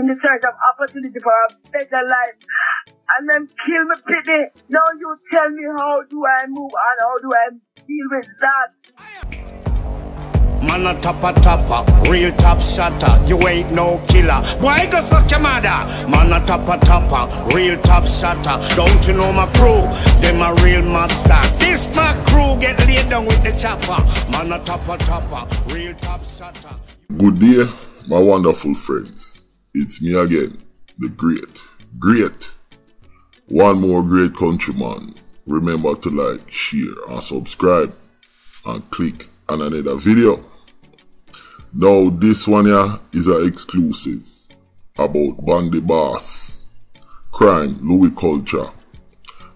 in the search of opportunity for a better life. And them kill me pity. Now you tell me how do I move and how do I deal with that? Man a topper, real top shotter. You ain't no killer. Why go fuck your mother? Man a topper, real top shotter. Don't you know my crew? Them a real monster. This my crew get laid down with the chopper. Man a topper, real top shotter. Good day, my wonderful friends. It's me again, the great. One more great countryman. Remember to like, share and subscribe and click on another video. Now this one here is an exclusive about Bandi boss, crime, Louie culture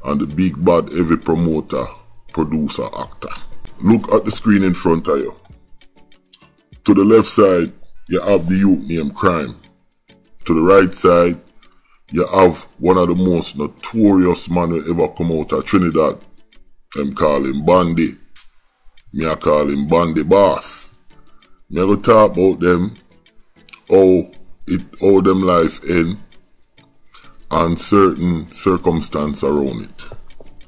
and the big bad heavy promoter, producer, actor. Look at the screen in front of you. To the left side you have the youth named Crime. To the right side you have one of the most notorious men who ever come out of Trinidad. Them call him Bandi. Me I call him Bandi boss. Me I go talk about them, how them life end, and certain circumstance around it.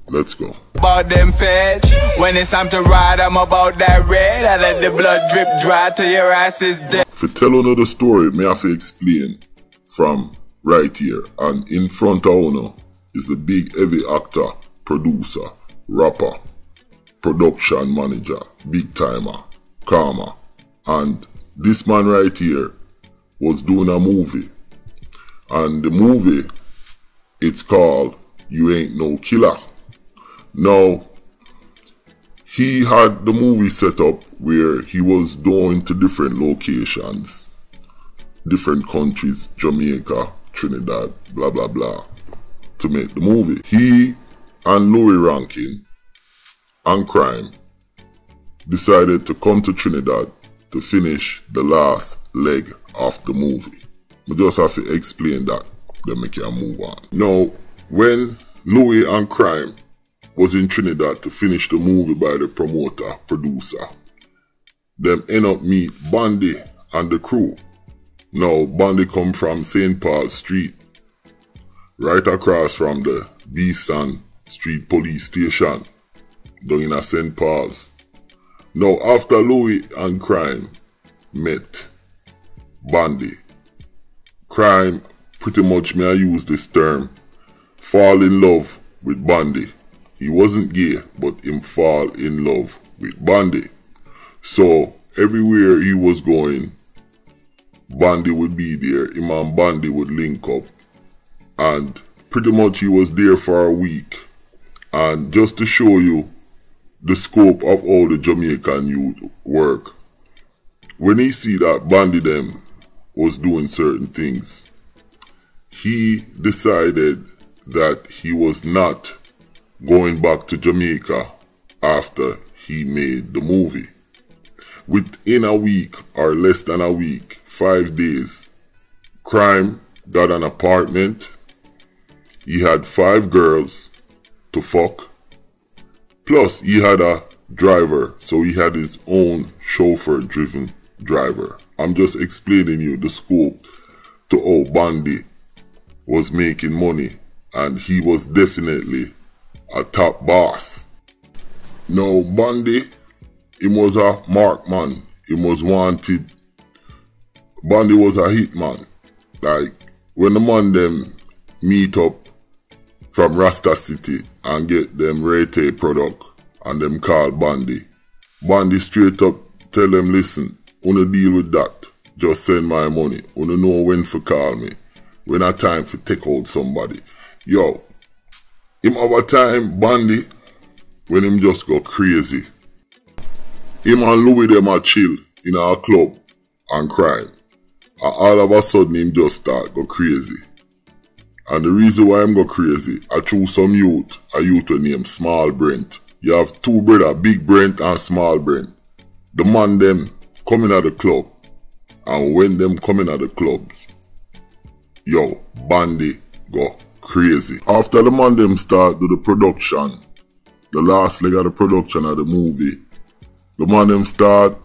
Let's go. About them feds, when it's time to ride, I'm about that red. I let the blood drip dry till your ass is dead. For tell another story, me have to explain from right here. And in front of you is the big heavy actor, producer, rapper, production manager, big timer, Kama. And this man right here was doing a movie. And the movie, it's called You Ain't No Killer. Now, he had the movie set up where he was going to different locations, different countries, Jamaica, Trinidad, blah blah blah, to make the movie. He and Louie Rankin and Crime decided to come to Trinidad to finish the last leg of the movie. We just have to explain that, then we can move on. Now, when Louie and Crime was in Trinidad to finish the movie by the promoter, producer, them end up meet Bandi and the crew. Now, Bandi come from St. Paul Street, right across from the Beeson Street Police Station, down in St. Paul's. Now, after Louie and Crime met Bandi, Crime pretty much, may I use this term, fall in love with Bandi. He wasn't gay, but him fall in love with Bandi. So, everywhere he was going, Bandi would be there. Him and Bandi would link up. And pretty much he was there for a week. And just to show you the scope of all the Jamaican youth work, when he see that Bandi them was doing certain things, he decided that he was not going back to Jamaica after he made the movie. Within a week or less than a week, 5 days, Crime got an apartment. He had 5 girls to fuck. Plus, he had a driver, so he had his own chauffeur-driven driver. I'm just explaining you the scope to how Bandi was making money, and he was definitely a top boss. Now, Bandi, he was a mark man. He was wanted. Bandi was a hit man. Like, when the man them meet up from Rasta City and get them Rete product and them call Bandi, Bandi straight up tell them, listen, wanna deal with that, just send my money. Wanna know when to call me, when I time to take out somebody. Yo, him have a time, Bandi, when him just go crazy. Him and Louie them a chill in our club and Crime. And all of a sudden him just start go crazy. And the reason why him go crazy, I choose some youth, a youth named Small Brent. You have 2 brothers, Big Brent and Small Brent. The man them coming at the club. And when them coming at the clubs, yo, Bandi go crazy. After the man them start do the production, the last leg of the production of the movie, the man them start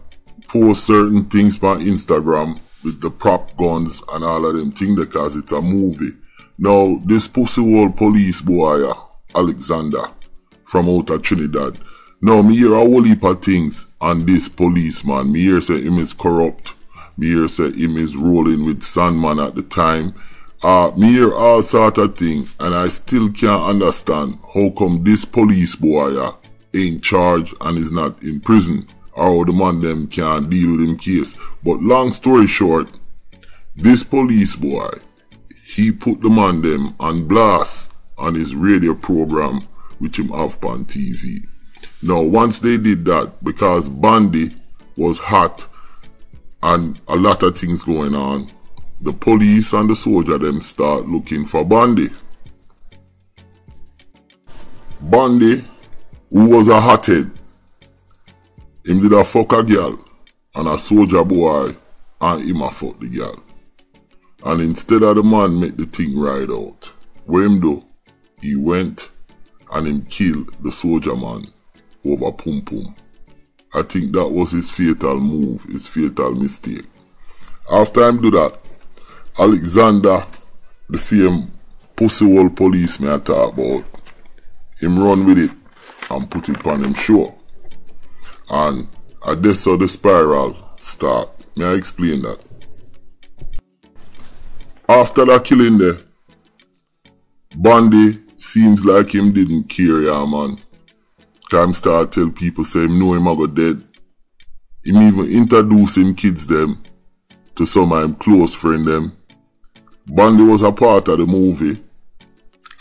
post certain things on Instagram with the prop guns and all of them things because it's a movie. Now, this pussy wall police boy, Alexander, from out of Trinidad. Now, me hear a whole heap of things on this policeman. Me hear say him is corrupt. Me hear say him is rolling with Sandman at the time. Me hear all sort of things, and I still can't understand how come this police boy ain't charged and is not in prison, or how the man them can't deal with him case. But long story short, this police boy, he put the man them on blast on his radio program which him have on TV. Now once they did that, because Bandi was hot and a lot of things going on, the police and the soldier them start looking for Bandi. Bandi, who was a hothead, him did a fuck a girl and a soldier boy and him a fuck the girl. And instead of the man make the thing ride out, what him do? He went and him killed the soldier man over Pum Pum. I think that was his fatal move, his fatal mistake. After him do that, Alexander, the same pussy wall policeman I talk about, him run with it and put it on him show. And that's how the spiral start. May I explain that? After that killing there, Bandi seems like him didn't care, yeah man. Cause him start tell people say him know him a go dead. Him even introduce him kids them to some of him close friend them. Bandi was a part of the movie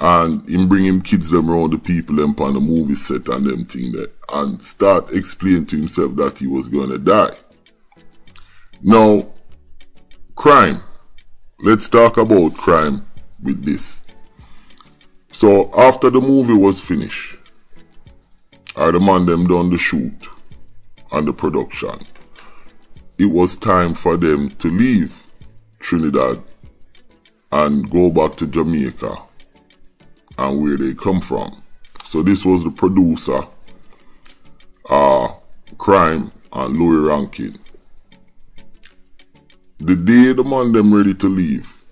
and him bring him kids them around the people them on the movie set and them thing there and start explaining to himself that he was gonna die. Now, crime. Let's talk about crime with this. So after the movie was finished, or the man them done the shoot and the production, it was time for them to leave Trinidad and go back to Jamaica and where they come from. So this was the producer, Crime and Louie Rankin. The day the man them ready to leave,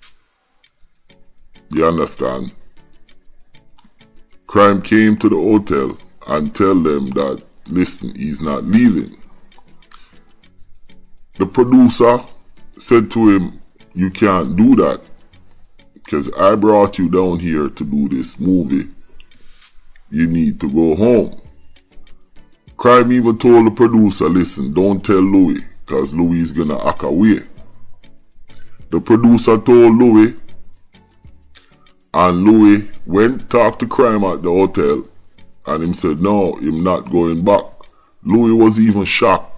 you understand, Crime came to the hotel and tell them that, listen, he's not leaving. The producer said to him, you can't do that, because I brought you down here to do this movie. You need to go home. Crime even told the producer, listen, don't tell Louie, because Louie is gonna act away. The producer told Louie, and Louie went talk to Crime at the hotel, and him said no, him not going back. Louie was even shocked,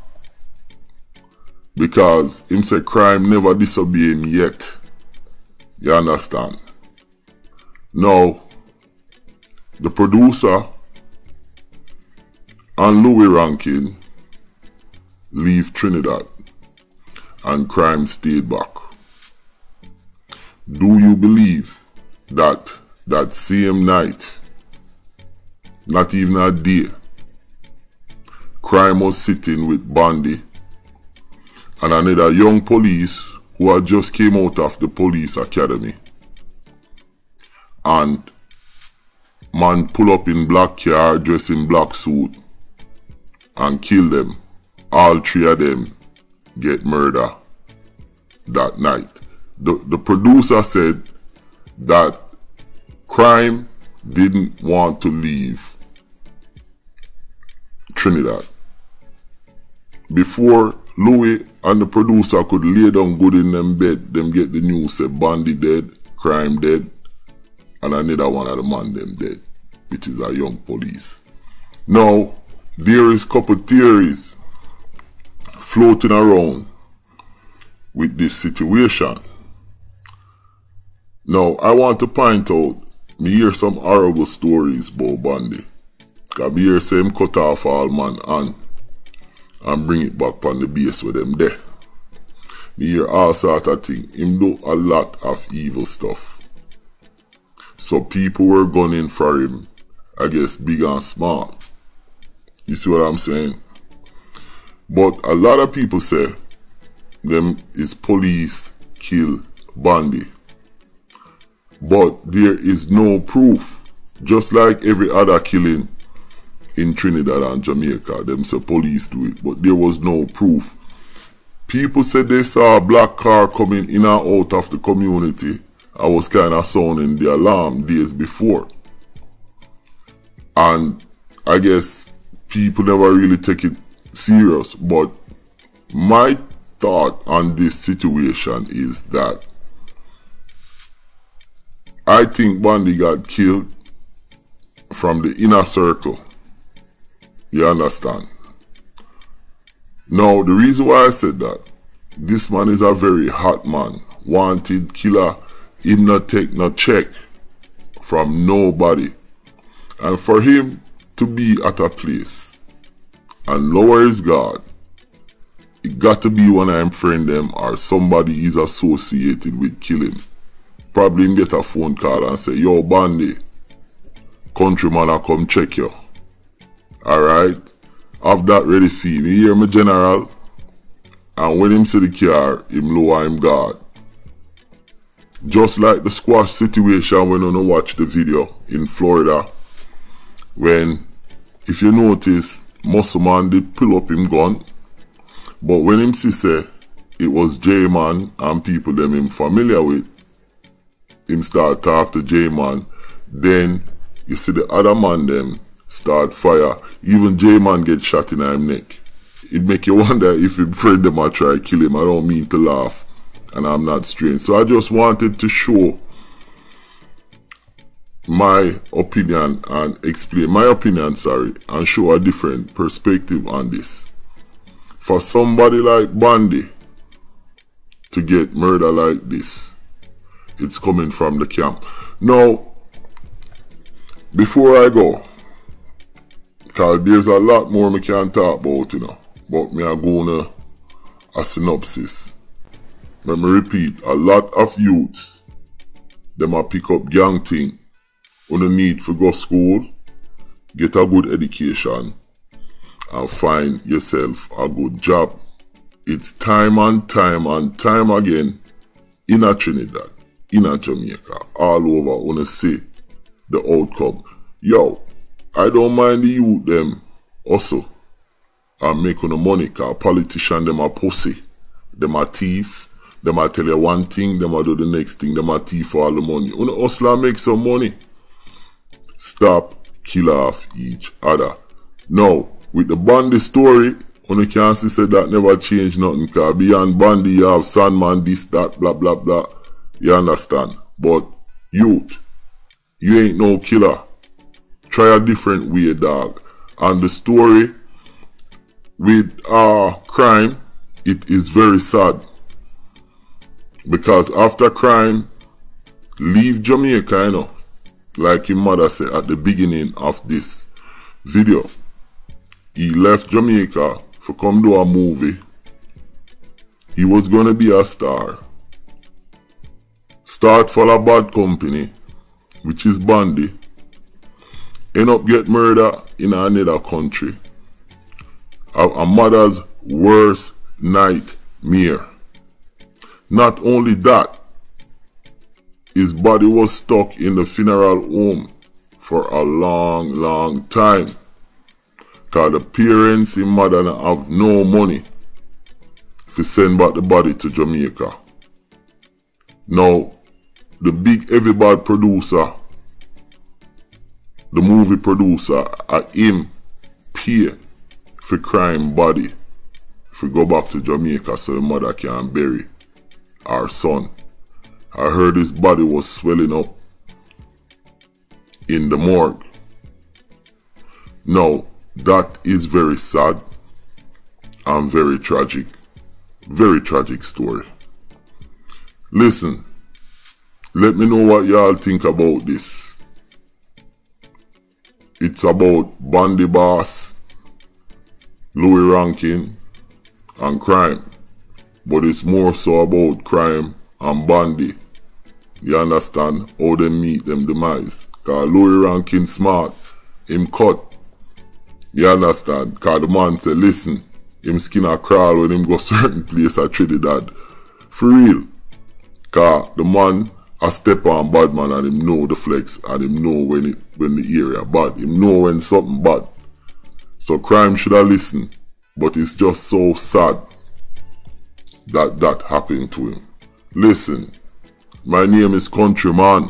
because him said Crime never disobey him yet. You understand? Now, the producer and Louie Rankin leave Trinidad and Crime stayed back. Do you believe that that same night, not even a day, Crime was sitting with Bandi and another young police who had just came out of the police academy, and man pull up in black car dressed in black suit and kill them. All three of them get murdered that night. The producer said that Crime didn't want to leave Trinidad. Before Louie and the producer could lay down good in them bed, them get the news say Bandi dead, Crime dead, and another one of the man them dead, which is a young police. Now, there is couple theories floating around with this situation. Now, I want to point out, me hear some horrible stories about Bandi. Cause me hear say him cut off all man and bring it back on the base with them there. Me hear all sort of things. Him do a lot of evil stuff. So people were gunning for him, I guess big and small. You see what I'm saying? But a lot of people say them is police kill Bandi. But there is no proof. Just like every other killing in Trinidad and Jamaica, them say police do it, but there was no proof. People said they saw a black car coming in and out of the community. I was kind of sounding the alarm days before. And I guess people never really take it serious. But my thought on this situation is that I think Bandi got killed from the inner circle. You understand? Now, the reason why I said that, this man is a very hot man, wanted killer, him not take no check from nobody. And for him to be at a place and lower his guard, it got to be one of them friend them or somebody is associated with killing. Probably him get a phone call and say, yo Bandi, countryman I come check you. Alright? Have that ready for him. You hear me, general? And when him see the car, him lower him guard. Just like the squash situation when you watch the video in Florida. When, if you notice, Muscle Man did pull up him gun. But when him see say it was J-Man and people them him familiar with, him start talk to J-Man. Then you see the other man them start fire. Even J-Man get shot in his neck. It make you wonder if his friend them might try kill him. I don't mean to laugh. And I'm not strange. So I just wanted to show my opinion and explain my opinion, and show a different perspective on this. For somebody like Bandi to get murder like this, it's coming from the camp. Now, before I go, because there's a lot more me can talk about, you know, but me I'm going to a synopsis. Let me repeat, a lot of youths, them a pick up gang thing, on the need for go school, get a good education, and find yourself a good job. It's time and time and time again, in a Trinidad, in a Jamaica, all over, wanna see the outcome. Yo, I don't mind the youth them also, and make on the money, cause politicians them a pussy, them a thief. Them a tell you one thing, them a do the next thing, them a thief for all the money. When the hustler make some money, stop, kill off each other. Now, with the Bandi story, you can't say that never change nothing, because beyond Bandi you have Sandman, this, that, blah, blah, blah. You understand? But, youth, you ain't no killer. Try a different way, dog. And the story with crime, it is very sad. Because after crime, leave Jamaica, you know, like your mother said at the beginning of this video. He left Jamaica for come do a movie. He was gonna be a star. Start for a bad company, which is Bandi. End up get murdered in another country. A mother's worst nightmare. Not only that, his body was stuck in the funeral home for a long time. Because the parents and mother have no money to send back the body to Jamaica. Now, the big heavy bad producer, the movie producer, him pay for crime body if go back to Jamaica so the mother can bury our son. I heard his body was swelling up in the morgue. Now, that is very sad and very tragic. Very tragic story. Listen, let me know what y'all think about this. It's about Bandi boss, Louie Rankin, and crime. But it's more so about crime and Bandi. You understand how they meet them demise. Cause Louie Rankin smart, him cut. You understand? Cause the man say, listen, him skin a crawl when him go certain place at Trinidad. For real. Cause the man a step on Badman and him know the flex and him know when the area bad. Him know when something bad. So crime should have listened. But it's just so sad that happened to him. Listen, my name is Countryman.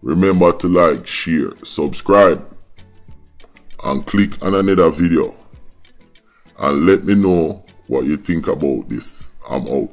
Remember to like, share, subscribe, and click on another video. And let me know what you think about this. I'm out.